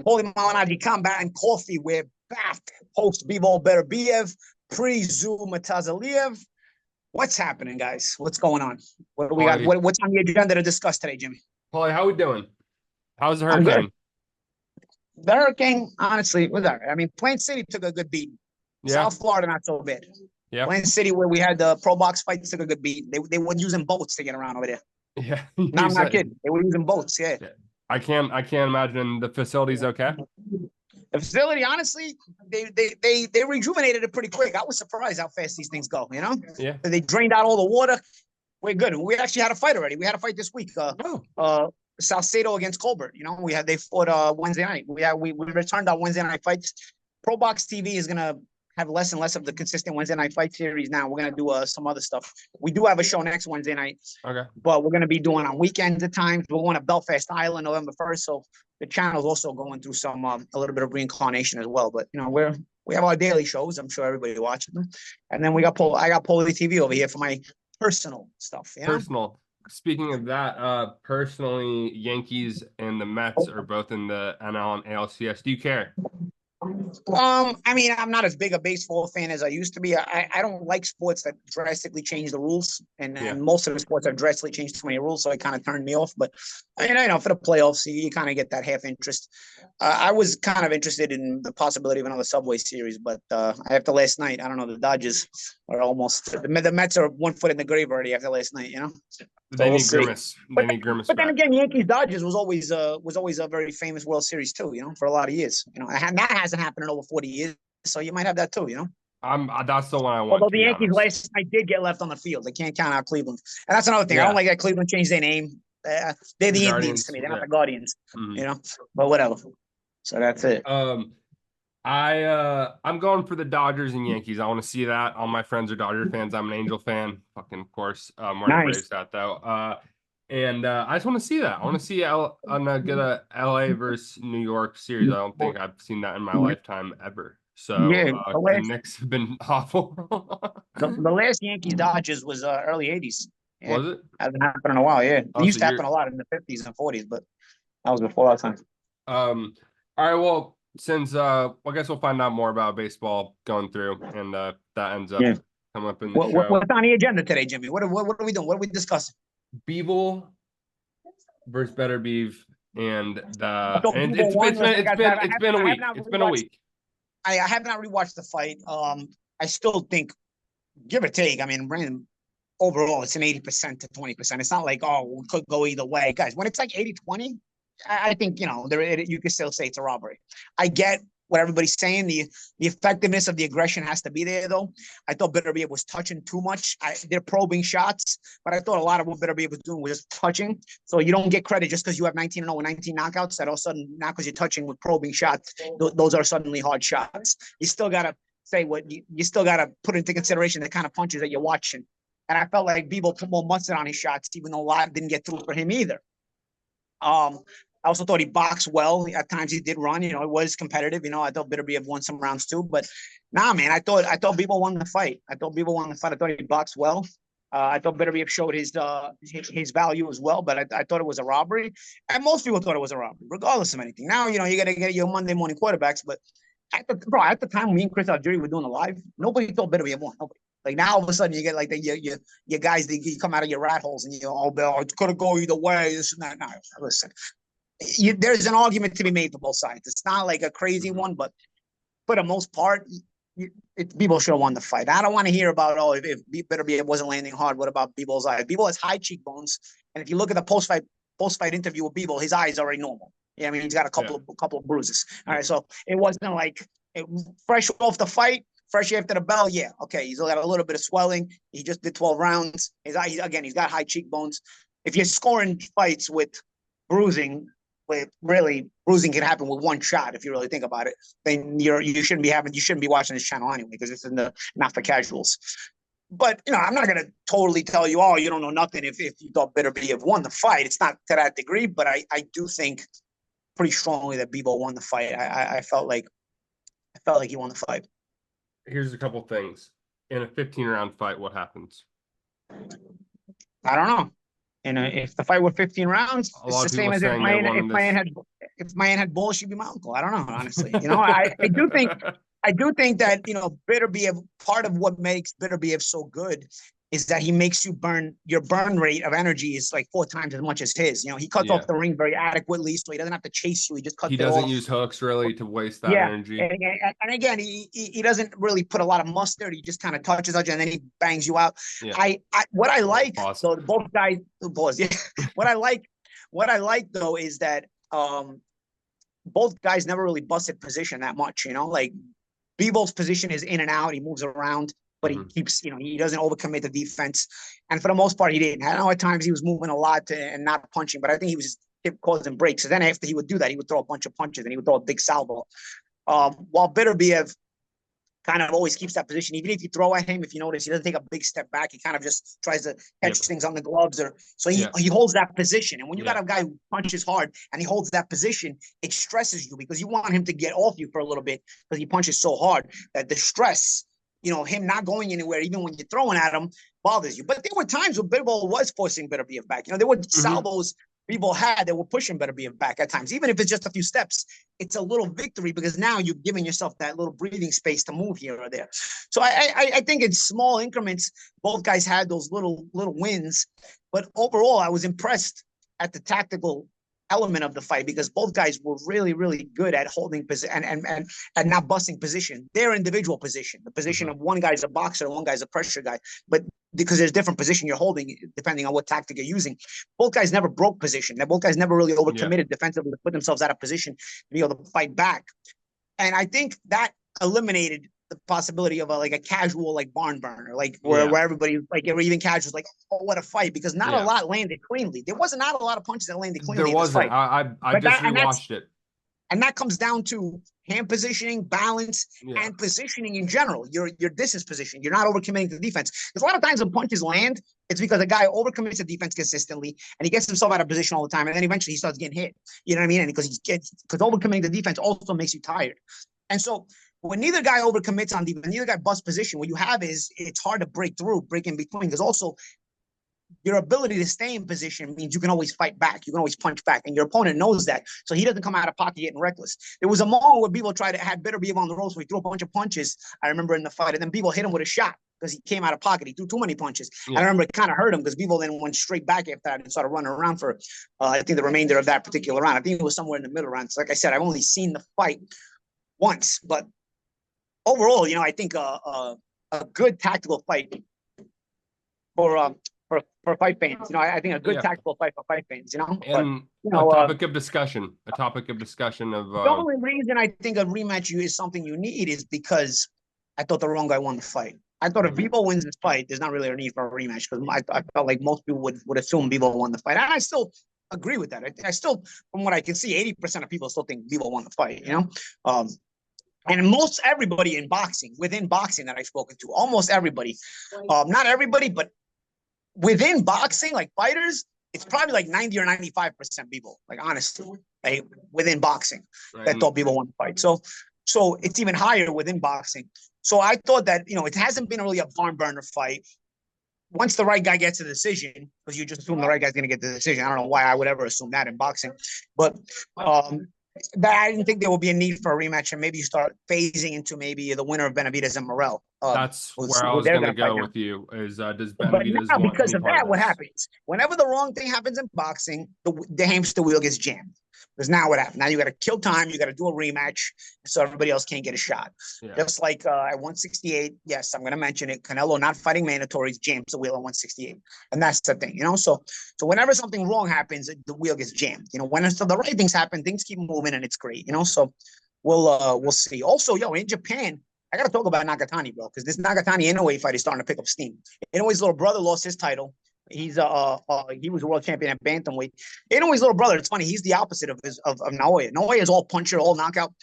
Paulie Malignaggi Combat and Coffee. We're back. Host Bivol Beterbiev, pre-Zoom Matazaliev. What's happening, guys? What's going on? What do we got? What's on the agenda to discuss today, Jimmy? Paulie, how we doing? How's the I'm hurricane? good. The hurricane, honestly, was all right. I mean, Plain City took a good beat. Yeah. South Florida, not so bad. Yeah. Plain City, where we had the pro box fights, took a good beat. They were using boats to get around over there. Yeah. No, I'm not kidding. They were using boats. Yeah. I can't imagine the facility's okay. The facility, honestly, they rejuvenated it pretty quick. I was surprised how fast these things go. You know. Yeah. They drained out all the water. We're good. We actually had a fight already. We had a fight this week. Salcedo against Colbert. You know, they fought Wednesday night. We returned our Wednesday night fights. Pro Box TV is gonna have less and less of the consistent Wednesday night fight series now. We're gonna do some other stuff. We do have a show next Wednesday night. Okay. But we're gonna be doing on weekends at times. We're going to Belfast Island November 1st. So the channel's also going through some a little bit of reincarnation as well. But you know, we have our daily shows. I'm sure everybody watching them. And then I got Paulie TV over here for my personal stuff. You know? Personal. Speaking of that, personally, Yankees and the Mets are both in the NL and ALCS. Do you care? I mean, I'm not as big a baseball fan as I used to be. I don't like sports that drastically change the rules, and most of the sports have drastically changed too many rules, so it kind of turned me off. But you know, for the playoffs, you kind of get that half interest. I was kind of interested in the possibility of another Subway series, but after last night, I don't know. The Dodgers are almost the Mets are 1 foot in the grave already after last night. You know, they need Grimace. They need Grimace. But then again, Yankees Dodgers was always a very famous World Series too. You know, for a lot of years. You know, that hasn't happened in over 40 years, so you might have that too. You know, that's the one I want. Although the Yankees last night did get left on the field, they can't count out Cleveland, and that's another thing. I don't like that Cleveland changed their name. They're the Indians to me. They're not the Guardians. Mm-hmm. You know, but whatever. So that's it. I'm going for the Dodgers and Yankees. I want to see that. All my friends are Dodger fans. I'm an Angel fan. Fucking, of course. Braves that though. And I just want to see that. I want to see get a LA versus New York series. I don't think I've seen that in my lifetime ever. So the Knicks have been awful. the last Yankees Dodgers was early 80s. Yeah, was it? Hasn't happened in a while. Yeah, it used to happen a lot in the 50s and 40s, but that was before our time. All right. Well, since I guess we'll find out more about baseball going through, and that ends up coming up in the show. What's on the agenda today, Jimmy? What are we doing? What are we discussing? Bivol versus Beterbiev, and it's been a week. It's been a week. I have not rewatched the fight. I still think, give or take, I mean, Brandon, overall, it's an 80% to 20%. It's not like, it could go either way. Guys, when it's like 80-20, I think, you know, you could still say it's a robbery. I get what everybody's saying. The effectiveness of the aggression has to be there, though. I thought Beterbiev was touching too much. They're probing shots, but I thought a lot of what Beterbiev was doing was just touching. So you don't get credit just because you have 19-0 and 19 knockouts. That all of a sudden, not because you're touching with probing shots, those are suddenly hard shots. You still got to say you still got to put into consideration the kind of punches that you're watching. And I felt like Bivol put more mustard on his shots, even though a lot didn't get through for him either. I also thought he boxed well. At times he did run. You know, it was competitive. You know, I thought Beterbiev won some rounds too. But nah, man, I thought Bivol won the fight. I thought he boxed well. I thought Beterbiev showed his value as well. But I thought it was a robbery, and most people thought it was a robbery, regardless of anything. Now, you know, you got to get your Monday morning quarterbacks. But at the time when me and Chris Algieri were doing the live, nobody thought Beterbiev won. Nobody. Like now, all of a sudden, you get like your guys. You come out of your rat holes and it could have go either way. This and that. No, listen. There's an argument to be made for both sides. It's not like a crazy one, but for the most part, Bivol should have won the fight. I don't want to hear about if Beterbiev wasn't landing hard. What about Bivol's eyes? Bivol has high cheekbones, and if you look at the post-fight interview with Bivol, his eyes are already normal. Yeah, I mean he's got a couple of bruises. All right, so it wasn't like fresh off the fight. Fresh after the bell, yeah, okay. He's got a little bit of swelling. He just did 12 rounds. He's got high cheekbones. If you're scoring fights with bruising, bruising can happen with one shot. If you really think about it, then you shouldn't be watching this channel anyway, because it's not for casuals. But you know, I'm not gonna totally tell you, you don't know nothing if you thought Beterbiev won the fight. It's not to that degree, but I do think pretty strongly that Bivol won the fight. I felt like he won the fight. Here's a couple things. In a 15-round fight, what happens? I don't know. And if the fight were 15 rounds, it's the same as if if my aunt had balls, she'd be my uncle. I don't know, honestly. You know, I do think that, you know, Beterbiev, part of what makes Beterbiev so good is that he makes you your burn rate of energy is like 4 times as much as his. You know, he cuts off the ring very adequately, so he doesn't have to chase you. He just cuts it off. He doesn't use hooks really to waste that energy. And again, he doesn't really put a lot of mustard. He just kind of touches on you and then he bangs you out. Yeah. What I like, so both guys, what I like though is that both guys never really busted position that much. You know, like Bivol's position is in and out. He moves around, but he keeps, you know, he doesn't overcommit the defense. And for the most part, he didn't. I know at times he was moving a lot and not punching, but I think he was just causing breaks. So then after he would do that, he would throw a bunch of punches and he would throw a big salvo. While Beterbiev kind of always keeps that position. Even if you throw at him, if you notice, he doesn't take a big step back. He kind of just tries to catch things on the gloves, or so he holds that position. And when you got a guy who punches hard and he holds that position, it stresses you because you want him to get off you for a little bit because he punches so hard that the stress, you know, him not going anywhere, even when you're throwing at him, bothers you. But there were times when Bivol was forcing Beterbiev back. You know, there were salvos people had that were pushing Beterbiev back at times. Even if it's just a few steps, it's a little victory because now you've given yourself that little breathing space to move here or there. So I think in small increments, both guys had those little wins. But overall, I was impressed at the tactical element of the fight because both guys were really, really good at holding position and not busting position, their individual position. The position of one guy's a boxer, one guy's a pressure guy, but because there's different position you're holding depending on what tactic you're using. Both guys never broke position. Both guys never really overcommitted defensively to put themselves out of position to be able to fight back. And I think that eliminated the possibility of a casual barn burner, where everybody or even casuals oh, what a fight, because not a lot landed cleanly. There wasn't not a lot of punches that landed cleanly. There wasn't. I just rewatched it. And that comes down to hand positioning, balance, and positioning in general. Your distance position. You're not overcommitting to the defense. Because a lot of times when punches land, it's because a guy overcommits to defense consistently and he gets himself out of position all the time, and then eventually he starts getting hit. You know what I mean? And because overcommitting the defense also makes you tired. And so when neither guy overcommits on defense, neither guy busts position, what you have is it's hard to break in between, because also your ability to stay in position means you can always fight back. You can always punch back, and your opponent knows that. So he doesn't come out of pocket getting reckless. There was a moment where Bivol had Beterbiev on the ropes where he threw a bunch of punches, I remember, in the fight, and then Bivol hit him with a shot because he came out of pocket. He threw too many punches. I remember it kind of hurt him because Bivol then went straight back after that and started running around for, I think, the remainder of that particular round. I think it was somewhere in the middle round. So like I said, I've only seen the fight once, but overall, you know, I think a good tactical fight for fight fans. You know, I think a good tactical fight for fight fans. You know, and but, a topic of discussion. A topic of discussion of. The only reason I think a rematch is something you need is because I thought the wrong guy won the fight. I thought if Bivol wins this fight, there's not really a need for a rematch, because I felt like most people would assume Bivol won the fight, and I still agree with that. I still, from what I can see, 80% of people still think Bivol won the fight. You know. And most everybody within boxing that I've spoken to, almost everybody, not everybody, but within boxing, like fighters, it's probably like 90 or 95% Bivol, honestly, within boxing, that thought Bivol won the fight. So it's even higher within boxing. So I thought that, you know, it hasn't been really a barn burner fight. Once the right guy gets a decision, because you just assume the right guy's going to get the decision. I don't know why I would ever assume that in boxing, but that I didn't think there will be a need for a rematch, and maybe you start phasing into maybe the winner of Benavidez and Morel. That's where I was going to go with you. Is does Benavidez? But now, because of that, what happens? Whenever the wrong thing happens in boxing, the hamster wheel gets jammed. Because now what happens? Now you got to kill time. You got to do a rematch, so everybody else can't get a shot. Just like at 168, yes, I'm going to mention it. Canelo not fighting mandatories jams the wheel at 168, and that's the thing, you know. So whenever something wrong happens, the wheel gets jammed. You know, when the right things happen, things keep moving, and it's great. You know, so we'll see. Also, in Japan, I got to talk about Nakatani, bro, because this Nakatani Inoue fight is starting to pick up steam. Inoue's little brother lost his title. He was a world champion at bantamweight. Inoue's little brother, it's funny, he's the opposite of Naoya. Naoya is all puncher, all knockout.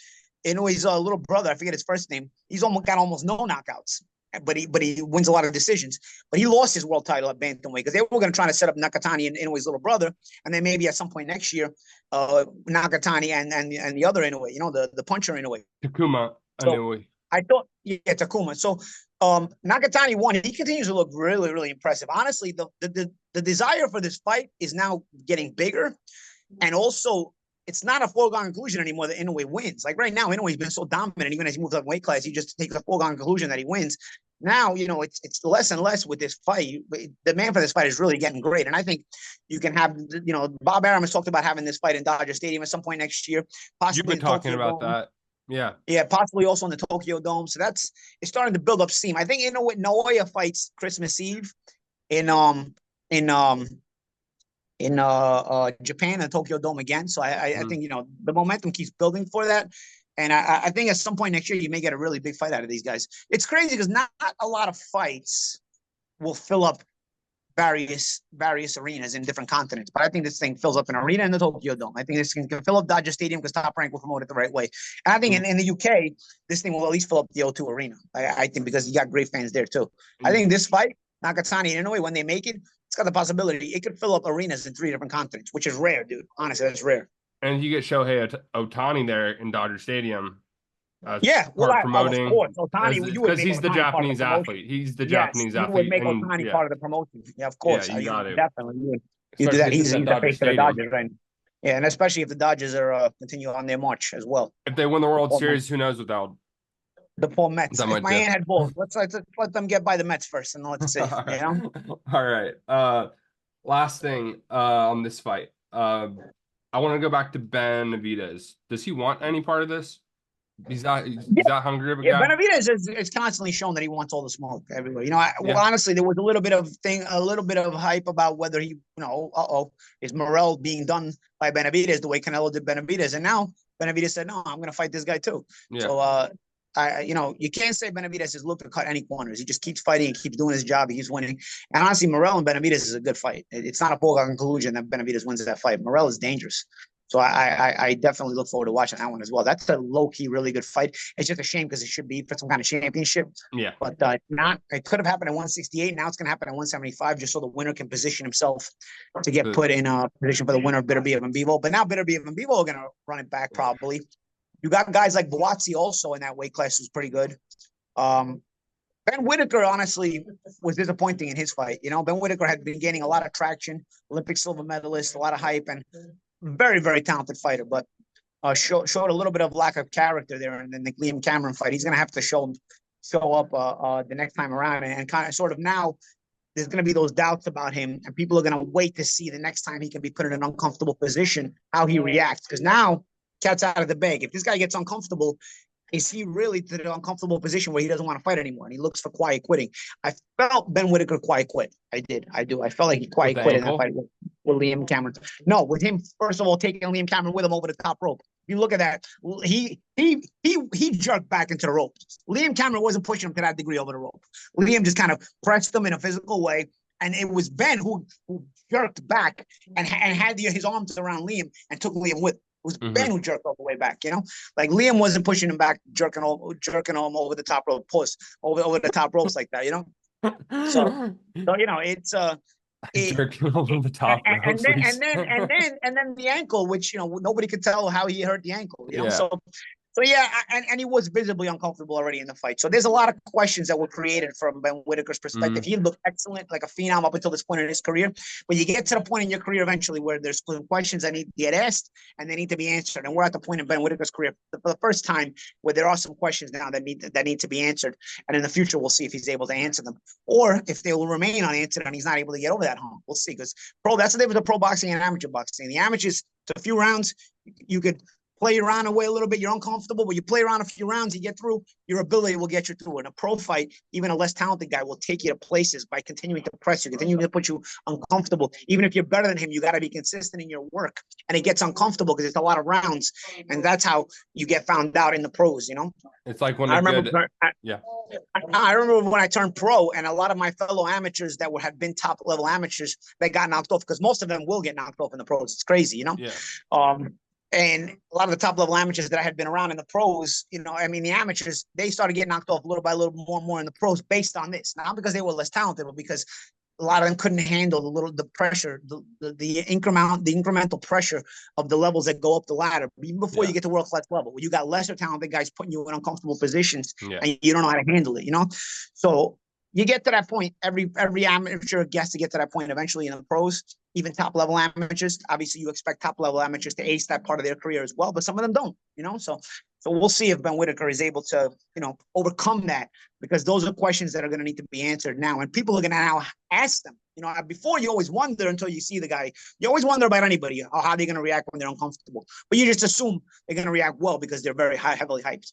Inoue's little brother, I forget his first name, he's got almost no knockouts, but he wins a lot of decisions. But he lost his world title at bantamweight because they were going to try to set up Nakatani and Inoue's little brother, and then maybe at some point next year, Nakatani and the other Inoue, you know, the puncher Inoue. Takuma Inoue. I thought, Takuma. So Nakatani won. He continues to look really, really impressive. Honestly, the desire for this fight is now getting bigger, and also it's not a foregone conclusion anymore that Inoue wins. Like right now, Inoue's been so dominant, even as he moves up weight class, he just takes a foregone conclusion that he wins. Now, you know, it's less and less with this fight. The demand for this fight is really getting great. And I think you can have, you know, Bob Arum has talked about having this fight in Dodger Stadium at some point next year. Possibly You've been talking about that. Yeah. Yeah, possibly also in the Tokyo Dome. So it's starting to build up steam. I think Inoue Naoya fights Christmas Eve in Japan and Tokyo Dome again. So I think, you know, the momentum keeps building for that. And I think at some point next year, you may get a really big fight out of these guys. It's crazy because not a lot of fights will fill up various arenas in different continents. But I think this thing fills up an arena in the Tokyo Dome. I think this thing can fill up Dodger Stadium because Top Rank will promote it the right way. And I think in the UK, this thing will at least fill up the O2 arena. I think because you got great fans there too. I think this fight, Nakatani and Inoue, when they make it, it's got the possibility it could fill up arenas in 3 different continents, which is rare, dude. Honestly, that's rare. And you get Shohei Ohtani there in Dodger Stadium. Promoting, of course. Ohtani, because he's the Japanese athlete. He's the Japanese athlete. You would make Ohtani part of the promotion. Yeah, of course. Yeah, you got it. Definitely. You do that. He's the face of the Dodgers, right? Yeah, and especially if the Dodgers are continue on their march as well. If they win the World Series, who knows without the poor Mets. If my aunt had balls, let's let them get by the Mets first, and let's see. You know. All right. Last thing on this fight. I want to go back to Benavidez. Does he want any part of this? He's not hungry of a guy. Benavidez is constantly shown that he wants all the smoke everywhere. You know, well, honestly, there was a little bit of hype about whether he, you know, is Morrell being done by Benavidez the way Canelo did Benavidez, and now Benavidez said, no, I'm going to fight this guy too. Yeah. So, you know, you can't say Benavidez has looked to cut any corners. He just keeps fighting and keeps doing his job. He keeps winning. And honestly, Morrell and Benavidez is a good fight. It's not a foregone conclusion that Benavidez wins that fight. Morrell is dangerous. So I definitely look forward to watching that one as well. That's a low-key, really good fight. It's just a shame because it should be for some kind of championship. Yeah. But not. It could have happened at 168. Now it's going to happen at 175 just so the winner can position himself to get put in a position for the winner of Beterbiev and Bivol. But now Beterbiev and Bivol are going to run it back probably. You got guys like Buatsi also in that weight class who's pretty good. Ben Whitaker, honestly, was disappointing in his fight. You know, Ben Whitaker had been gaining a lot of traction, Olympic silver medalist, a lot of hype, and very, very talented fighter, but showed a little bit of lack of character there in the Liam Cameron fight. He's going to have to show up the next time around, and kind of sort of now there's going to be those doubts about him, and people are going to wait to see the next time he can be put in an uncomfortable position, how he reacts. Because now, cat's out of the bag. If this guy gets uncomfortable, is he really to the uncomfortable position where he doesn't want to fight anymore and he looks for quiet quitting? I felt Ben Whitaker quiet quit. I do. I felt like he quiet quit in that fight with Liam Cameron. No, with him, first of all, taking Liam Cameron with him over the top rope. You look at that, he jerked back into the rope. Liam Cameron wasn't pushing him to that degree over the rope. Liam just kind of pressed him in a physical way. And it was Ben who jerked back and had his arms around Liam and took Liam with him. It was Ben who jerked all the way back, you know? Like Liam wasn't pushing him back, jerking him over the top rope, over the top ropes like that, you know? So you know, it's jerking over the top ropes. And then the ankle, which, you know, nobody could tell how he hurt the ankle, you know? Yeah. So yeah, and he was visibly uncomfortable already in the fight. So there's a lot of questions that were created from Ben Whitaker's perspective. He looked excellent, like a phenom up until this point in his career. But you get to the point in your career eventually where there's questions that need to get asked and they need to be answered. And we're at the point in Ben Whitaker's career for the first time where there are some questions now that need to be answered. And in the future, we'll see if he's able to answer them, or if they will remain unanswered and he's not able to get over that hump. We'll see, because that's the difference of pro boxing and amateur boxing. The amateurs, it's a few rounds, you could play around away a little bit, you're uncomfortable, but you play around a few rounds, you get through, your ability will get you through. In a pro fight, even a less talented guy will take you to places by continuing to press you, continuing to put you uncomfortable. Even if you're better than him, you got to be consistent in your work. And it gets uncomfortable because it's a lot of rounds. And that's how you get found out in the pros, you know? It's like when I remember when I turned pro, and a lot of my fellow amateurs that had been top level amateurs, they got knocked off, because most of them will get knocked off in the pros. It's crazy, you know? Yeah. And a lot of the top level amateurs that I had been around in the pros, you know, I mean, the amateurs, they started getting knocked off little by little, more and more in the pros based on this. Not because they were less talented, but because a lot of them couldn't handle the pressure, the incremental pressure of the levels that go up the ladder, even before you get to world-class level, where you got lesser talented guys putting you in uncomfortable positions and you don't know how to handle it, you know? So you get to that point. Every amateur gets to get to that point eventually in the pros. Even top level amateurs, obviously, you expect top level amateurs to ace that part of their career as well, but some of them don't. So we'll see if Ben Whitaker is able to overcome that, because those are questions that are going to need to be answered now, and people are going to now ask them. Before, you always wonder until you see the guy. You always wonder about anybody, how they're going to react when they're uncomfortable, but you just assume they're going to react well because they're very heavily hyped.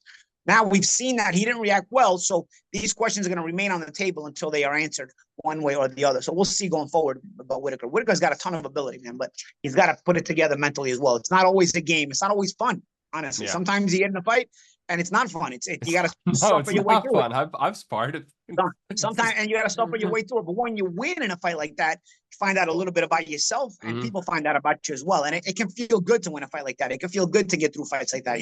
Now we've seen that he didn't react well, so these questions are going to remain on the table until they are answered one way or the other. So we'll see going forward about Whitaker. Whitaker's got a ton of ability, man, but he's got to put it together mentally as well. It's not always a game. It's not always fun, honestly. Yeah. Sometimes you get in a fight and it's not fun. You got to suffer your way through it. I've sparred it. Sometimes, and you got to suffer your way through it. But when you win in a fight like that, you find out a little bit about yourself, and people find out about you as well. And it can feel good to win a fight like that. It can feel good to get through fights like that,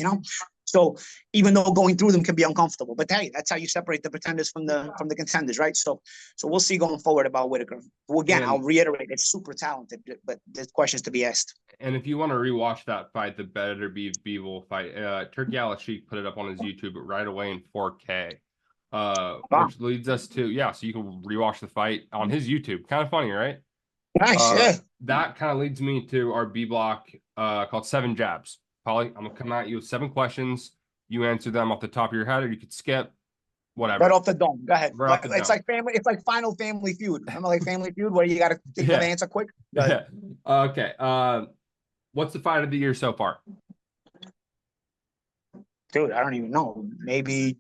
So even though going through them can be uncomfortable, but hey, that's how you separate the pretenders from the contenders, right? So we'll see going forward about Whitaker. Well, again, I'll reiterate, it's super talented, but there's questions to be asked. And if you want to rewatch that fight, the Beterbiev Bivol fight, Turki Al-Sheikh put it up on his YouTube right away in 4K. Which leads us to, so you can rewatch the fight on his YouTube. Kind of funny, right? Nice, That kind of leads me to our B block called 7 Jabs. Paulie, I'm gonna come at you with 7 questions. You answer them off the top of your head, or you could skip. Whatever. Right off the dome. Go ahead. It's like family. It's like Final Family Feud. Remember, like Family Feud, where you got to think of the answer quick. Yeah. Okay. What's the fight of the year so far? Dude, I don't even know. Maybe.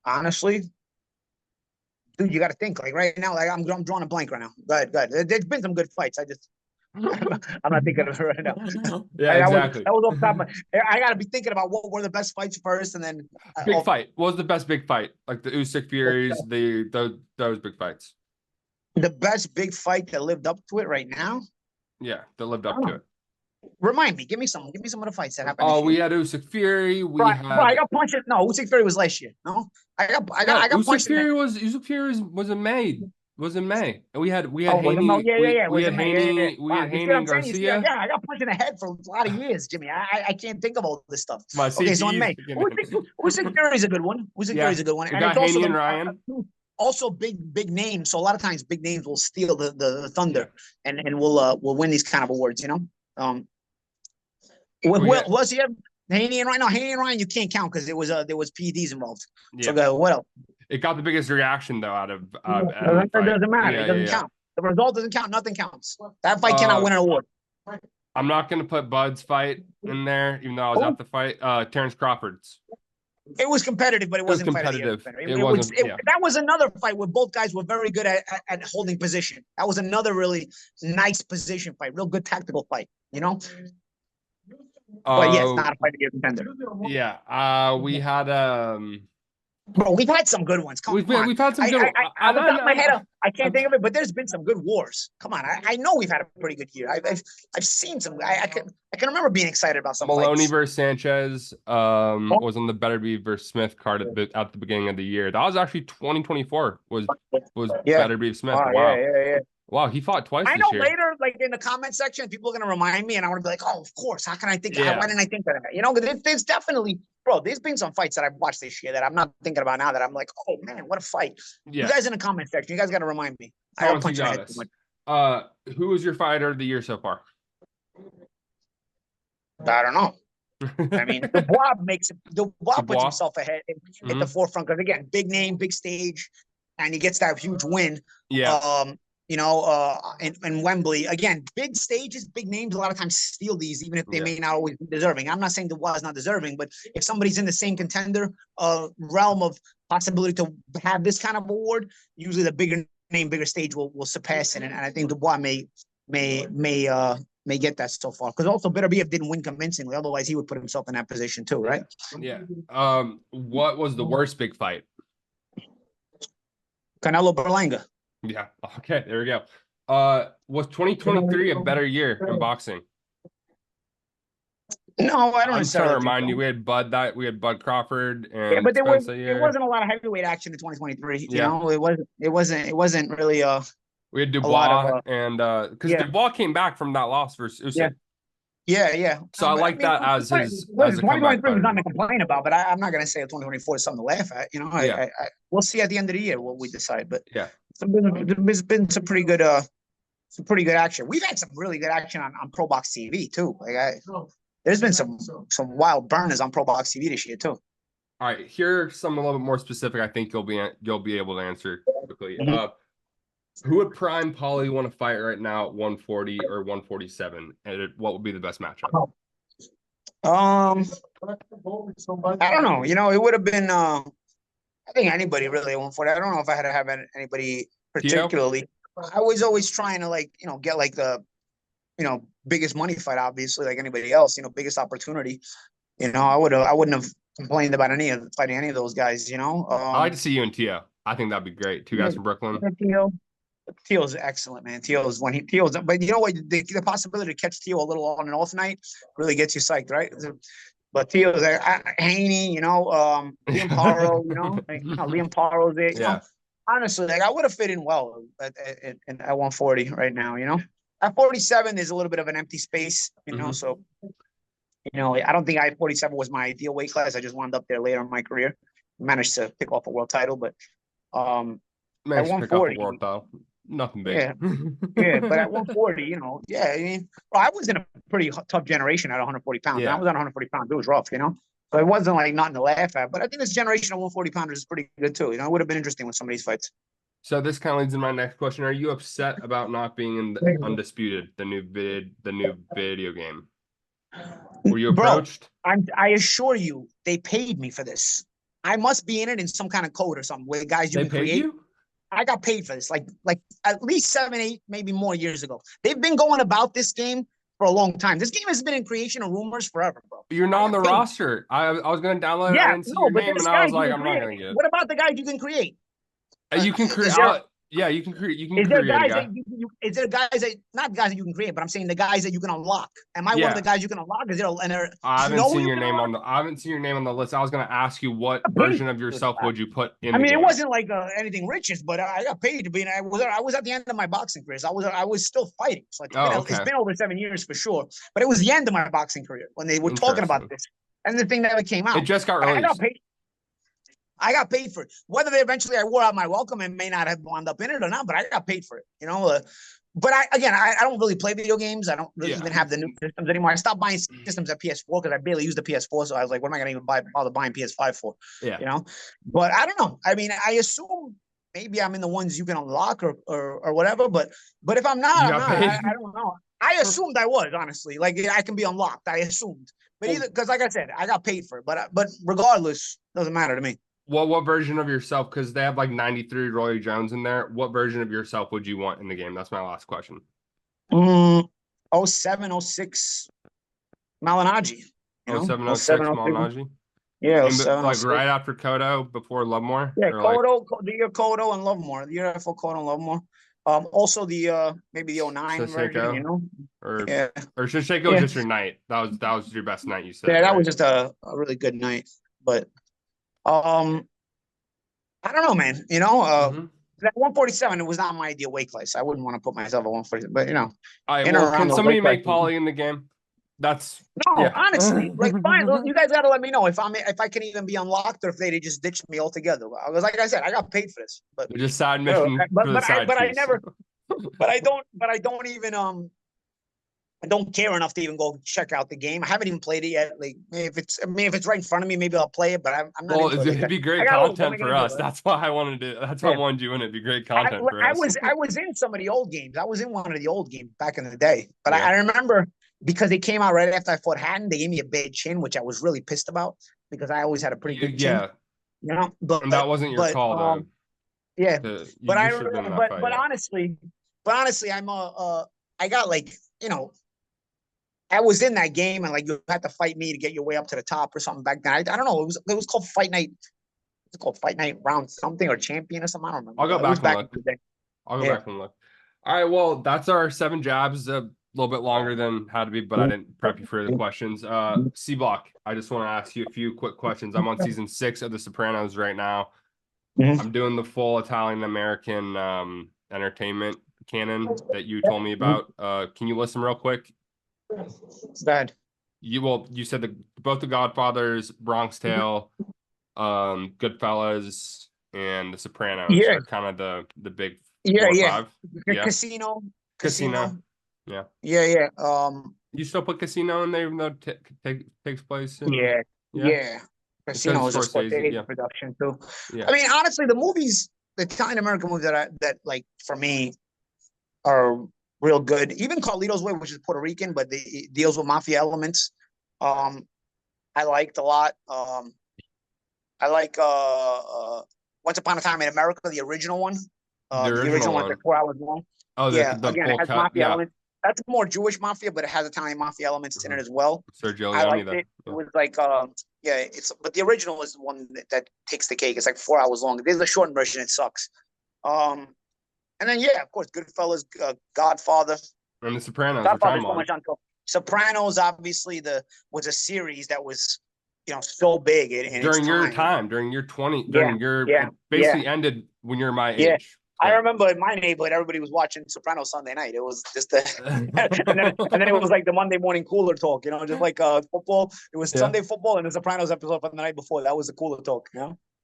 Honestly, dude, you got to think. Like right now, like I'm drawing a blank right now. Go ahead. There's been some good fights. I'm not thinking of it right now. Yeah, exactly. That was off the top of I got to be thinking about what were the best fights first, and then big fight. What was the best big fight? Like the Usyk Furies, those big fights. The best big fight that lived up to it right now. Yeah, that lived up to it. Remind me. Give me some of the fights that happened. Oh, we had Usyk Fury. I got punched. No, Usyk Fury was last year. No, I got punched. Usyk Fury was in May. Was in May, and we had Haney. We had Haney and Garcia. I got punched in the head for a lot of years, Jimmy. I can't think of all this stuff. Okay, so in May, Usyk Fury is a good one. Fury is a good one. And got Haney and Ryan. Also, big names. So a lot of times, big names will steal the thunder, and we'll win these kind of awards. Was he Haney and Ryan? No, Haney and Ryan you can't count because there was PEDs involved. Yeah. So what else? It got the biggest reaction though out of. It doesn't matter. It doesn't count. The result doesn't count. Nothing counts. That fight cannot win an award. I'm not going to put Bud's fight in there, even though I was at the fight. Terrence Crawford's. It was competitive, but it wasn't competitive. That was another fight where both guys were very good at holding position. That was another really nice position fight, real good tactical fight. But yes, not a fight to be a contender. Yeah, we had Bro, we've had some good ones. We've had some good ones. On the top of my head, I can't think of it, but there's been some good wars. Come on, I know we've had a pretty good year. I've seen some. I can remember being excited about some. Maloney versus Sanchez was on the Beterbiev versus Smith card at the beginning of the year. That was actually 2024. Was Beterbiev Smith? Oh, wow. Yeah. Wow, he fought twice I this know year. later, like in the comment section, people are going to remind me, and I want to be like, oh, of course. How can I think? Why didn't I think of that? There's definitely, bro, there's been some fights that I've watched this year that I'm not thinking about now that I'm like, oh, man, what a fight. Yeah. You guys in the comment section, you guys got to remind me. I don't punch my head too much. Who was your fighter of the year so far? I don't know. I mean, Dubois puts himself ahead at the forefront because, again, big name, big stage, and he gets that huge win. Yeah. In Wembley, again, big stages, big names, a lot of times steal these, even if they may not always be deserving. I'm not saying Dubois is not deserving, but if somebody's in the same contender realm of possibility to have this kind of award, usually the bigger name, bigger stage will surpass it. And I think Dubois may get that so far. Because also Beterbiev didn't win convincingly, otherwise he would put himself in that position too, right? Yeah. What was the worst big fight? Canelo Berlanga. Yeah. Okay. There we go. Was 2023 a better year in boxing? No, I don't. I'm trying to remind you. We had Bud Crawford, and but there wasn't a lot of heavyweight action in 2023. It wasn't really. We had Dubois and because Dubois came back from that loss versus Usyk. Yeah, yeah. So I But like that as his as a comeback 2023 is fighter. nothing to complain about, but I'm not gonna say 2024 is something to laugh at. You know, Yeah, we'll see at the end of the year what we decide. But yeah. there's been some pretty good action. We've had some really good action on Pro Box TV too. There's been some wild burners on Pro Box TV this year too. All right, here's some a little bit more specific. I think you'll be able to answer quickly. Mhm. Who would prime Paulie want to fight right now at 140 or 147? And what would be the best matchup? Um, I don't know. You know, it would have been. I think anybody really at 140. I don't know if I had to have anybody particularly. I was always trying to get like the biggest money fight, obviously, like anybody else. Biggest opportunity. I wouldn't have complained about fighting any of those guys. I'd like to see you and Tio. I think that'd be great. Two guys from Brooklyn. Tio's excellent, man. Tio's, but you know what? The possibility to catch Tio a little on and off night really gets you psyched, right? But Tio's Haney, Liam Paro, Liam Paro's there. Yeah. Honestly, I would have fit in well at 140 right now. At 47 is a little bit of an empty space, So, I don't think 47 was my ideal weight class. I just wound up there later in my career, managed to pick off a world title, but at 140, world title. Nothing big. Yeah, but at 140, I mean, I was in a pretty tough generation at 140 pounds. Yeah. I was at 140 pounds. It was rough, So it wasn't like nothing to laugh at. But I think this generation of 140 pounders is pretty good too. It would have been interesting with some of these fights. So this kind of leads into my next question. Are you upset about not being in the Undisputed, the new video game? Were you approached? I assure you, they paid me for this. I must be in it in some kind of code or something where guys you can create. You? I got paid for this, like at least 7, 8, maybe more years ago. They've been going about this game for a long time. This game has been in creation of rumors forever, bro. You're not on the roster. I was going to download it. I didn't see your name, and I was like, I'm not going to get it. What about the guys you can create? You can create. Yeah, you can create. Is there guys that not guys that you can create, but I'm saying the guys that you can unlock? Am I one of the guys you can unlock? I haven't seen your name on the. I haven't seen your name on the list. I was going to ask you what version of yourself would you put in. I mean, it wasn't like anything riches, but I got paid to be. I was at the end of my boxing career. So I was still fighting. So it's been over 7 years for sure. But it was the end of my boxing career when they were talking about this, and the thing that came out. It just got released. I got paid for it. Whether eventually I wore out my welcome and may not have wound up in it or not, but I got paid for it, But I don't really play video games. I don't really even have the new systems anymore. I stopped buying systems at PS4 because I barely use the PS4. So I was like, what am I going to even bother buying PS5 for? Yeah. But I don't know. I mean, I assume maybe I'm in the ones you can unlock or whatever. But if I'm not, I'm not. I don't know. I assumed I was, honestly. Like, I can be unlocked. I assumed. But either, because like I said, I got paid for it. But regardless, doesn't matter to me. What version of yourself, because they have like 93 Roy Jones in there, what version of yourself would you want in the game? That's my last question. 07, 06 malignaggi. 07, 06 malignaggi? Yeah, like right after Cotto, before Lovemore? Yeah, Cotto, the year Cotto and Lovemore. The year after Cotto and Lovemore. Also the maybe the 09 version, Or Shisheko just your night. That was your best night, you said. Yeah, that was just a really good night. But I don't know, man. At 147, it was not my ideal weight class. I wouldn't want to put myself at 147, but can somebody make Paulie in the game? Honestly, like fine. You guys got to let me know if I can even be unlocked or if they just ditched me altogether. Because like I said, I got paid for this. But just side mission. I don't care enough to even go check out the game. I haven't even played it yet. Like, if it's right in front of me, maybe I'll play it. But I'm not. Well, it'd be great content for us. That's why I wanted to. That's why I wanted you in. It'd be great content for us. I was in some of the old games. I was in one of the old games back in the day. But I remember because they came out right after I fought Hatton. They gave me a bad chin, which I was really pissed about because I always had a pretty good chin. But that wasn't your call, though. Yeah, but honestly, I got like I was in that game and like you had to fight me to get your way up to the top or something back then. I don't know. It was called Fight Night. It's called Fight Night Round something or Champion or something. I don't remember. I'll go back and look. I'll go back and look. All right. Well, that's our 7 jabs. A little bit longer than had to be, but I didn't prep you for the questions. C Block. I just want to ask you a few quick questions. I'm on season 6 of The Sopranos right now. I'm doing the full Italian American entertainment canon that you told me about. Can you list them real quick? Bad. You said both the Godfathers, Bronx Tale, Goodfellas, and The Sopranos Yeah, are kind of the big yeah, four or yeah. five. Yeah, Casino, Casino. Casino. Yeah, Yeah, yeah. you still put Casino in there even though it takes place in. Yeah, Yeah, yeah. because Casino of is a Scorsese. Scorsese Yeah, production too. yeah. I mean, honestly, the movies, the Italian American movies that like for me are real good. Even Carlito's Way, which is Puerto Rican, but it deals with mafia elements. Um, I liked a lot. I like Once Upon a Time in America, the original one. The The original original one's one. like 4 hours long. Oh, Yeah, the again, it full has cut. mafia Yeah, elements. That's more Jewish mafia, but it has Italian mafia elements in hmm it as well. Sergio I Leone. liked There. it. It Yeah. was like, yeah, it's but the original is the one that takes the cake. It's like 4 hours long. There's the short version. It sucks. Um, and then yeah, of course, Goodfellas, Godfather. And The Sopranos, which Godfather's I'm so on. much on top. Sopranos, obviously, was a series that was, so big in its During your time. time, during your 20, Yeah, during your yeah, it yeah, basically ended when you're my yeah. age. I Yeah. remember in my neighborhood, everybody was watching Sopranos Sunday night. It was just the, and then it was like the Monday morning cooler talk, just like football. It was Yeah. Sunday football and the Sopranos episode from the night before. That was the cooler talk.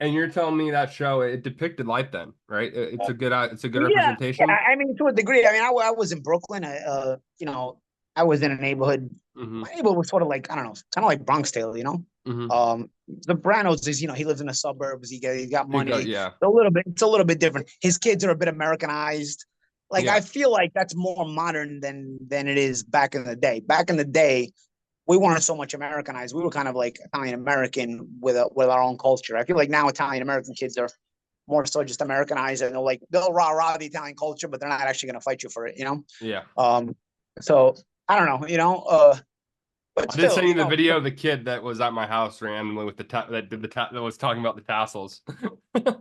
And you're telling me that show it depicted life then, right? It's a good Yeah, representation. I mean, to a degree. I mean, I was in Brooklyn. I was in a neighborhood. Mm-hmm. My neighborhood was sort of like, I don't know, kind of like Bronx Tale. Mm-hmm. Sopranos is, he lives in the suburbs. He got money. Yeah. It's a little bit different. His kids are a bit Americanized. Like Yeah. I feel like that's more modern than it is back in the day. Back in the day, we weren't so much Americanized. We were kind of like Italian American with our own culture. I feel like now Italian American kids are more so just Americanized, and they'll rah the Italian culture, but they're not actually going to fight you for it. Yeah. So I don't know. But I did still, send you the video of the kid that was at my house randomly with that was talking about the tassels.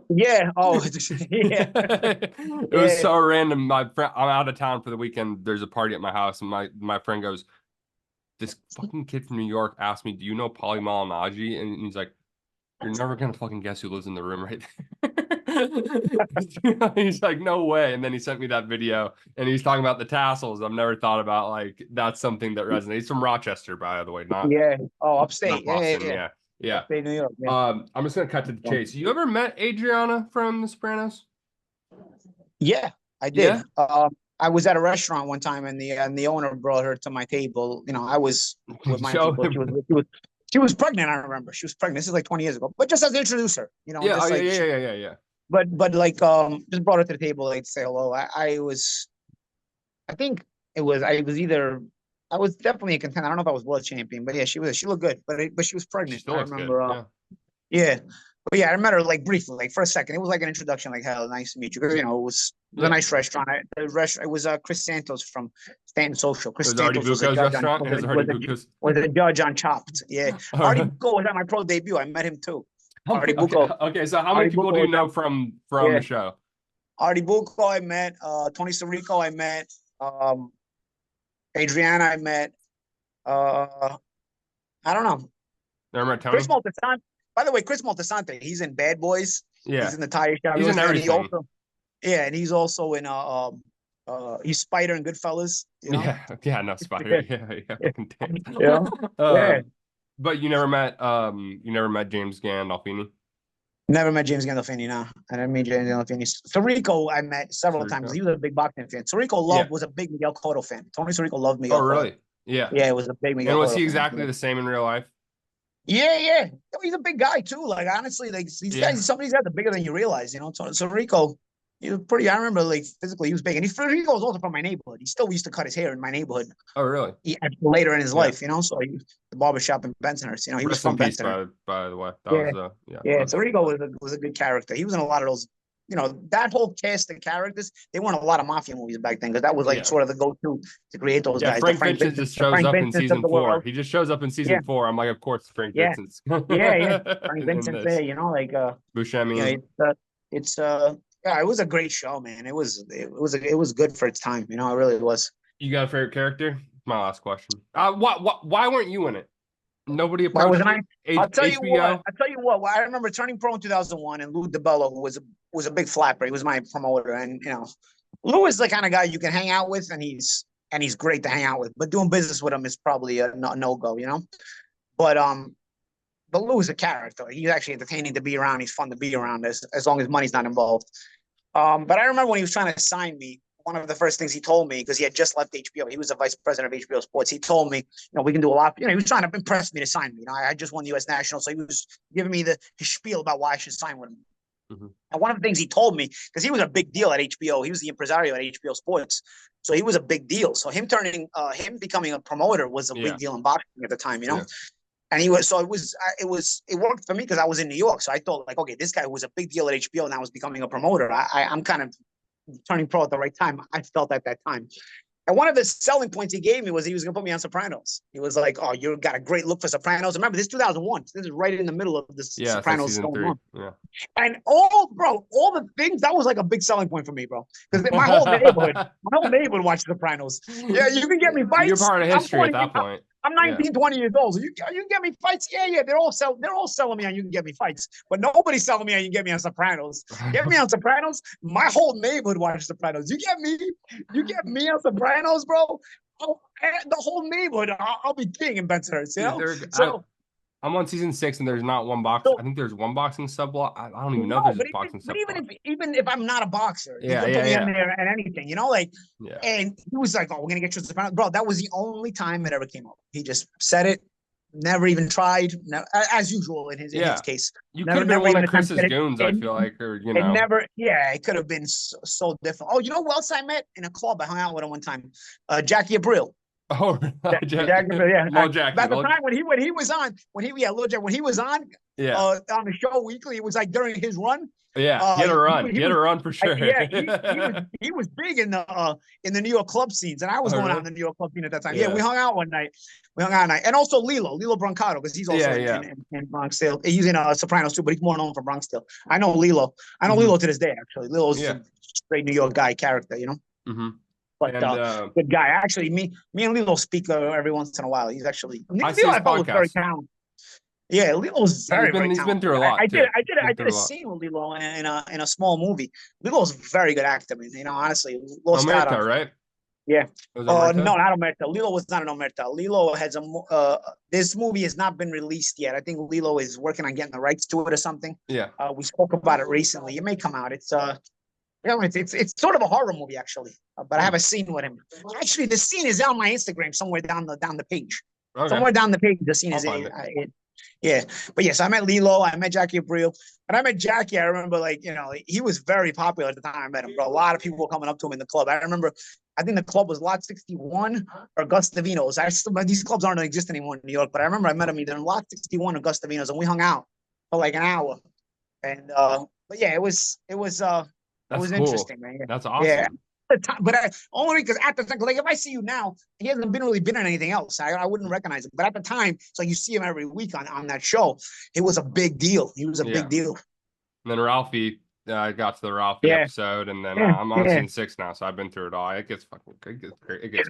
Yeah. Oh, yeah. It was Yeah. so random. My friend, I'm out of town for the weekend. There's a party at my house, and my friend goes, "This fucking kid from New York asked me, do you know Paulie Malignaggi?" And he's like, "You're never gonna fucking guess who lives in the room right there." He's like, "No way." And then he sent me that video and he's talking about the tassels. I've never thought about like that's something that resonates. He's from Rochester, by the way, not Yeah. Oh, not upstate. Yeah. Boston. Yeah. Yeah. Upstate New York. Yeah. I'm just gonna cut to the chase. You ever met Adriana from The Sopranos? Yeah, I did. Yeah. I was at a restaurant one time, and the owner brought her to my table. I was with my Show people. him. She was pregnant. I remember she was pregnant. This is like 20 years ago. But just as to introduce her, Yeah. just Oh, yeah. like Yeah. but like just brought her to the table like to say hello. I think I was definitely a contender. I don't know if I was world champion, but yeah, she looked good, but she was She pregnant. still I looks good. remember. Yeah. Yeah. But yeah, I met her like briefly, like for a second. It was like an introduction, like, "Hell, nice to meet you." Because it was a nice restaurant. It was Chris Santos from Stanton Social. It Chris was Artie Santos was a Bucco's judge restaurant. It was Artie Bucco's. was a judge on Chopped. Yeah. All Artie right. Bucco was at my pro debut. I met him too. Okay, Artie Bucco. okay. So how many Artie people do Bucco you was know at, from yeah. the show? Artie Bucco I met. Tony Sirico I met. Adriana I met. I don't know. Never met Tony? Chris Moltisanti. By the way, Chris Moltisanti, he's in Bad Boys. Yeah. He's in the tire shop. He's in everything. And he's also in he's Spider in Goodfellas. Yeah, no, Spider. Yeah. Fucking damn. Yeah. But you never met James Gandolfini? Never met James Gandolfini, no. I didn't meet James Gandolfini. Sirico I met several times. He was a big boxing fan. Sirico was a big Miguel Cotto fan. Tony Sirico loved Miguel. Oh, really? Yeah. Yeah, it was a big Miguel. And was Cotto he exactly fan. the same in real life? Yeah. He's a big guy too. Like honestly, like these guys, some of these guys are bigger than you realize. So Rico, he was pretty. I remember like physically he was big, and Rico was also from my neighborhood. He still used to cut his hair in my neighborhood. Oh, really? Later in his life, So the barbershop in Bensonhurst. He was from Bensonhurst. By the way. That was So Rico was a good character. He was in a lot of those. That whole cast of characters, they weren't a lot of mafia movies back then because that was like sort of the go-to to create those guys. Frank Vincent just shows up in season 4. He just shows up in season 4. I'm like, of course, Frank Vincent. Yeah. Frank Vincent there, like Buscemi. It was a great show, man. It was good for its time. It really was. You got a favorite character? My last question. Why weren't you in it? Nobody approached. Why wasn't I? I'll tell you HBO? what. I remember turning pro in 2001, and Lou DiBello, who was a big flapper. He was my promoter, and Lou is the kind of guy you can hang out with, and and he's great to hang out with. But doing business with him is probably a no-go, you know? But Lou is a character. He's actually entertaining to be around. He's fun to be around as long as money's not involved. But I remember when he was trying to sign me, one of the first things he told me, because he had just left HBO, he was the vice president of HBO Sports. He told me, we can do a lot. He was trying to impress me to sign me. I just won the U.S. National, so he was giving me his spiel about why I should sign with him. Mm-hmm. And one of the things he told me, because he was a big deal at HBO, he was the impresario at HBO Sports, so he was a big deal. So him becoming a promoter was a big deal in boxing at the time, Yeah. And it worked for me because I was in New York. So I thought, like, okay, this guy was a big deal at HBO now is becoming a promoter. I'm kind of turning pro at the right time. I felt at that time. And one of the selling points he gave me was he was going to put me on Sopranos. He was like, oh, you got a great look for Sopranos. Remember, this is 2001. This is right in the middle of this Sopranos going on. Yeah. And all the things, that was like a big selling point for me, bro. Because my whole neighborhood watched Sopranos. Yeah, you can get me fights. You're part of history at that point. I'm 19, 20 years old. So you can get me fights. Yeah. They're all selling me on you can get me fights. But nobody's selling me on you can get me on Sopranos. Get me on Sopranos. My whole neighborhood watched Sopranos. You get me on Sopranos, bro. The whole neighborhood. I'll be king in Bensonhurst, I'm on season 6 and there's not one box. I think there's one boxing sub-block. I don't even know if there's a boxing sub-block. Even if I'm not a boxer, you can put me in there and anything, And he was like, oh, we're going to get you to Sopranos. Bro, that was the only time it ever came up. He just said it, never even tried, as usual in his case. You could have been one of Chris's goons, I feel like, or, it could have been so different. Oh, you know who else I met in a club? I hung out with him one time. Jackie Abril. Oh, Jackie, Lil Jackie. At the time when he was on, Lil Jack, when he was on the show weekly, it was like during his run. Yeah, get a run. Get a run for sure. He was big in the New York club scenes, and I was going out in the New York club scene at that time. Yeah, we hung out one night. And also Lilo Brancato, because he's also in Bronx Tale. He's in Sopranos too, but he's more known for Bronx Tale. I know Lilo. Lilo to this day, actually. Lilo's a straight New York guy character, Mm-hmm. But good guy. Actually, me and Lilo speak every once in a while. He's actually I thought very talented. Yeah, Lilo's very talented. He's been through a lot. I did a scene with Lilo in a small movie. Lilo's a very good actor. Honestly, Omerta, right? Yeah. No, not Omerta. Lilo was not an Omerta. Lilo has this movie has not been released yet. I think Lilo is working on getting the rights to it or something. Yeah. We spoke about it recently. It may come out. It's sort of a horror movie, actually. But I have a scene with him. Actually, the scene is on my Instagram somewhere down the page. Okay. Somewhere down the page, the scene is yeah. But yes, I met Lilo. I met Jackie Abril. And I met Jackie. I remember, he was very popular at the time I met him, bro. A lot of people were coming up to him in the club. I remember, I think the club was Lot 61 or Gustavino's. These clubs aren't exist anymore in New York, but I remember I met him either in Lot 61 or Gustavino's, and we hung out for like an hour. And but yeah, it was cool. Interesting, man. Yeah. That's awesome. Yeah. But only because at the time, like if I see you now, he hasn't really been in anything else. I wouldn't recognize him. But at the time, so you see him every week on that show. It was a big deal. He was a big deal. And then Ralphie, I got to the Ralphie episode, and then I'm on season 6 now, so I've been through it all. It gets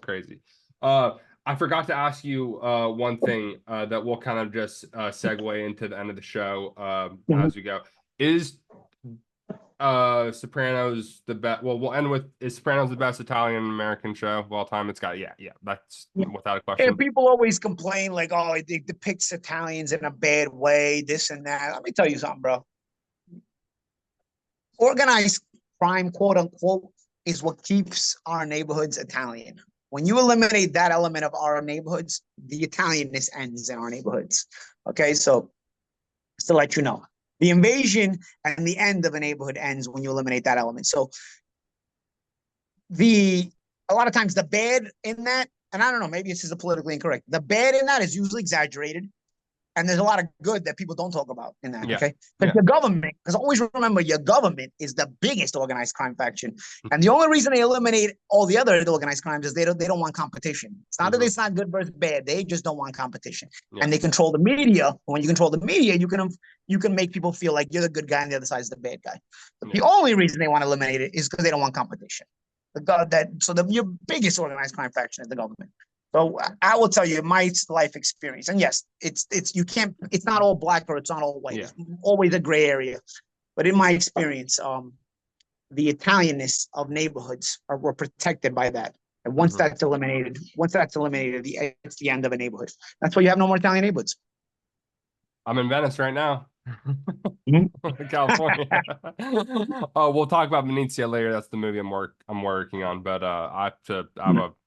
crazy. I forgot to ask you one thing that we'll kind of just segue into the end of the show as we go. Is Sopranos the best? Well, we'll end with, is Sopranos the best Italian American show of all time? It's got that's without a question. And people always complain like, oh, it depicts Italians in a bad way, this and that. Let me tell you something, bro. Organized crime, quote unquote, is what keeps our neighborhoods Italian. When you eliminate that element of our neighborhoods, the Italianness ends in our neighborhoods. Okay, so just to let you know. The invasion and the end of a neighborhood ends when you eliminate that element. So a lot of times the bad in that, and I don't know, maybe this is politically incorrect. The bad in that is usually exaggerated. And there's a lot of good that people don't talk about in that, okay? But the government, because always remember, your government is the biggest organized crime faction. And the only reason they eliminate all the other organized crimes is they don't want competition. It's not that it's not good versus bad. They just don't want competition. And they control the media. When you control the media, you can make people feel like you're the good guy and the other side is the bad guy. But the only reason they want to eliminate it is because they don't want competition. Your biggest organized crime faction is the government. So I will tell you my life experience, and yes, it's not all black or it's not all white. It's always a gray area. But in my experience, the Italianness of neighborhoods were protected by that. And once that's eliminated, it's the end of a neighborhood. That's why you have no more Italian neighborhoods. I'm in Venice right now. Mhm. California. Oh, we'll talk about Venezia later. That's the movie I'm working on, but I have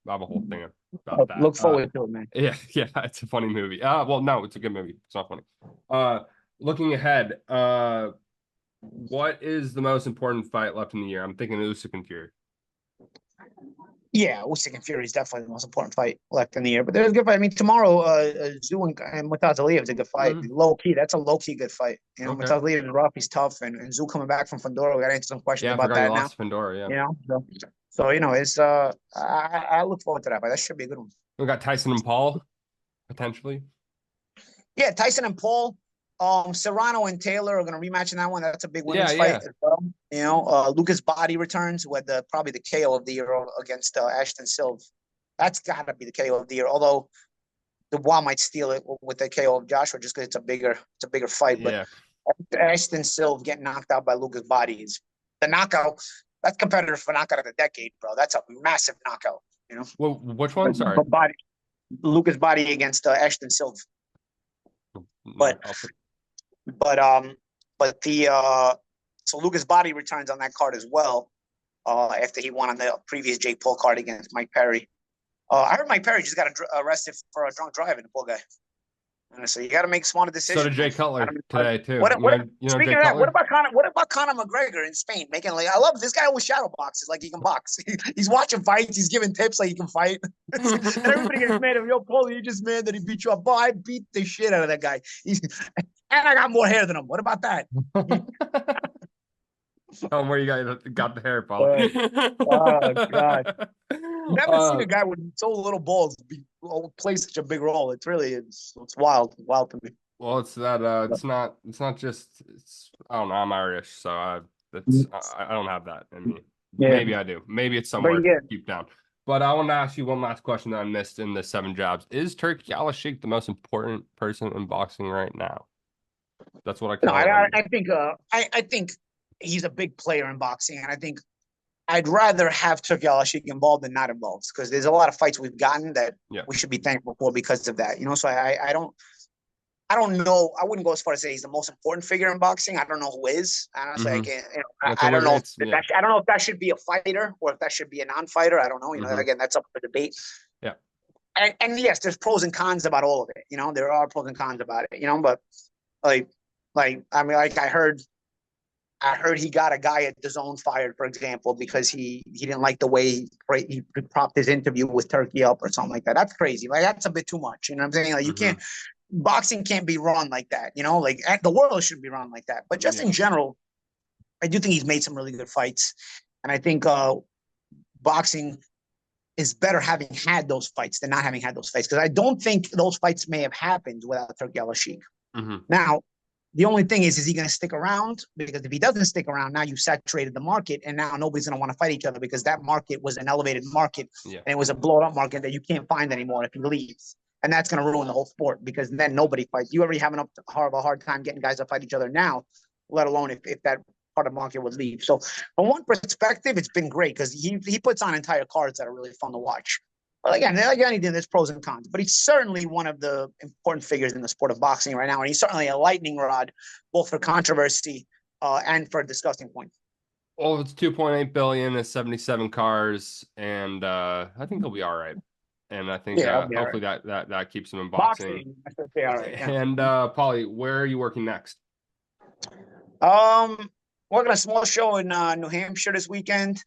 a whole thing about that. Look forward to it, man. Yeah, it's a funny movie. Well, no, it's a good movie. It's not funny. Looking ahead, what is the most important fight left in the year? I'm thinking Usyk and Fury. Yeah, Usyk and Fury is definitely the most important fight left in the year. But there's a good fight. I mean, tomorrow, Zoo and Mutazaliev is a good fight. Low key, that's a low key good fight. You know, Mutazaliev is rough, he's tough, and Zoo coming back from Fandora. We got to answer some questions about that now. Fandora, yeah. You know, so you know, it's I look forward to that fight. That should be a good one. We got Tyson and Paul potentially. Yeah, Tyson and Paul. Serrano and Taylor are going to rematch in that one. That's a big women's fight as well. You know, Lucas Body returns with probably the KO of the year against Ashton Silva. That's got to be the KO of the year. Although Dubois might steal it with the KO of Joshua just because it's a bigger fight. But Ashton Silva getting knocked out by Lucas Body is the knockout. That's competitive for knockout of the decade, bro. That's a massive knockout. You know. Well, which one? Sorry, Lucas Body against Ashton Silva. So Lucas Body returns on that card as well. After he won on the previous Jake Paul card against Mike Perry. I heard Mike Perry just got arrested for a drunk driving. The poor guy. So you got to make smarter decisions. So did Jay Cutler today too. Speaking of that, what about Conor McGregor in Spain? Making like I love this guy always shadow boxes like he can box. He's watching fights. He's giving tips like he can fight. And everybody gets mad at him. Yo, Paulie, you just mad that he beat you up. Boy, I beat the shit out of that guy. And I got more hair than him. What about that? Tell him where you got the hair, Paulie. Oh God. Never seen a guy with so little balls play such a big role. It's wild to me. Well, it's that it's not just I don't know. I'm Irish, so I don't have that in me. Yeah. Maybe I do. Maybe it's somewhere deep down. But I want to ask you one last question that I missed in the 7 jabs. Is Turki Al-Sheikh the most important person in boxing right now? That's what I call I think he's a big player in boxing, and I think I'd rather have Turki Al-Sheikh involved than not involved because there's a lot of fights we've gotten that we should be thankful for because of that. You know, so I don't know. I wouldn't go as far as say he's the most important figure in boxing. I don't know who is. Honestly, I can't. You know, I don't know. I don't know if that should be a fighter or if that should be a non-fighter. I don't know. You know, again, that's up for debate. Yeah. And yes, there's pros and cons about all of it. You know, there are pros and cons about it. You know, but I heard he got a guy at DAZN fired, for example, because he didn't like the way he propped his interview with Turkey up or something like that. That's crazy. Like that's a bit too much. You know what I'm saying? Like you can't. Boxing can't be run like that, you know, like the world shouldn't be run like that. But just in general, I do think he's made some really good fights. And I think boxing is better having had those fights than not having had those fights. Because I don't think those fights may have happened without Turki Al-Sheikh. Now, the only thing is he going to stick around? Because if he doesn't stick around, now you've saturated the market and now nobody's going to want to fight each other because that market was an elevated market and it was a blown up market that you can't find anymore if he leaves. And that's going to ruin the whole sport because then nobody fights. You already have a hard time getting guys to fight each other now, let alone if that part of the market would leave. So from one perspective, it's been great because he puts on entire cards that are really fun to watch. But again, like anything, there's pros and cons. But he's certainly one of the important figures in the sport of boxing right now. And he's certainly a lightning rod, both for controversy and for discussing points. Well, it's 2.8 billion, it's 77 cars, and I think he'll be all right. And I think hopefully that keeps him in boxing. And Paulie, where are you working next? Working a small show in New Hampshire this weekend.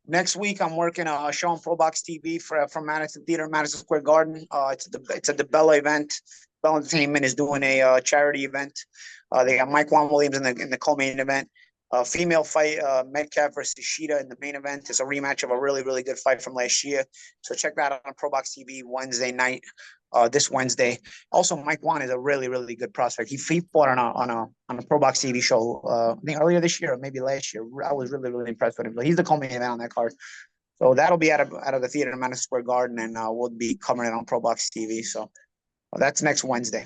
Next week, I'm working a show on ProBox TV from Madison Theater, Madison Square Garden. It's a DeBella event. Bell Entertainment is doing a charity event. They got Mike Juan Williams in the co-main event. Female fight, Metcalf versus Shida in the main event. It's a rematch of a really, really good fight from last year. So check that out on ProBox TV Wednesday night, this Wednesday. Also, Mike Juan is a really, really good prospect. He fought on a ProBox TV show, I think earlier this year or maybe last year. I was really, really impressed with him. So he's the co-main event on that card. So that'll be out of the theater in Madison Square Garden, and we'll be covering it on ProBox TV. So that's next Wednesday.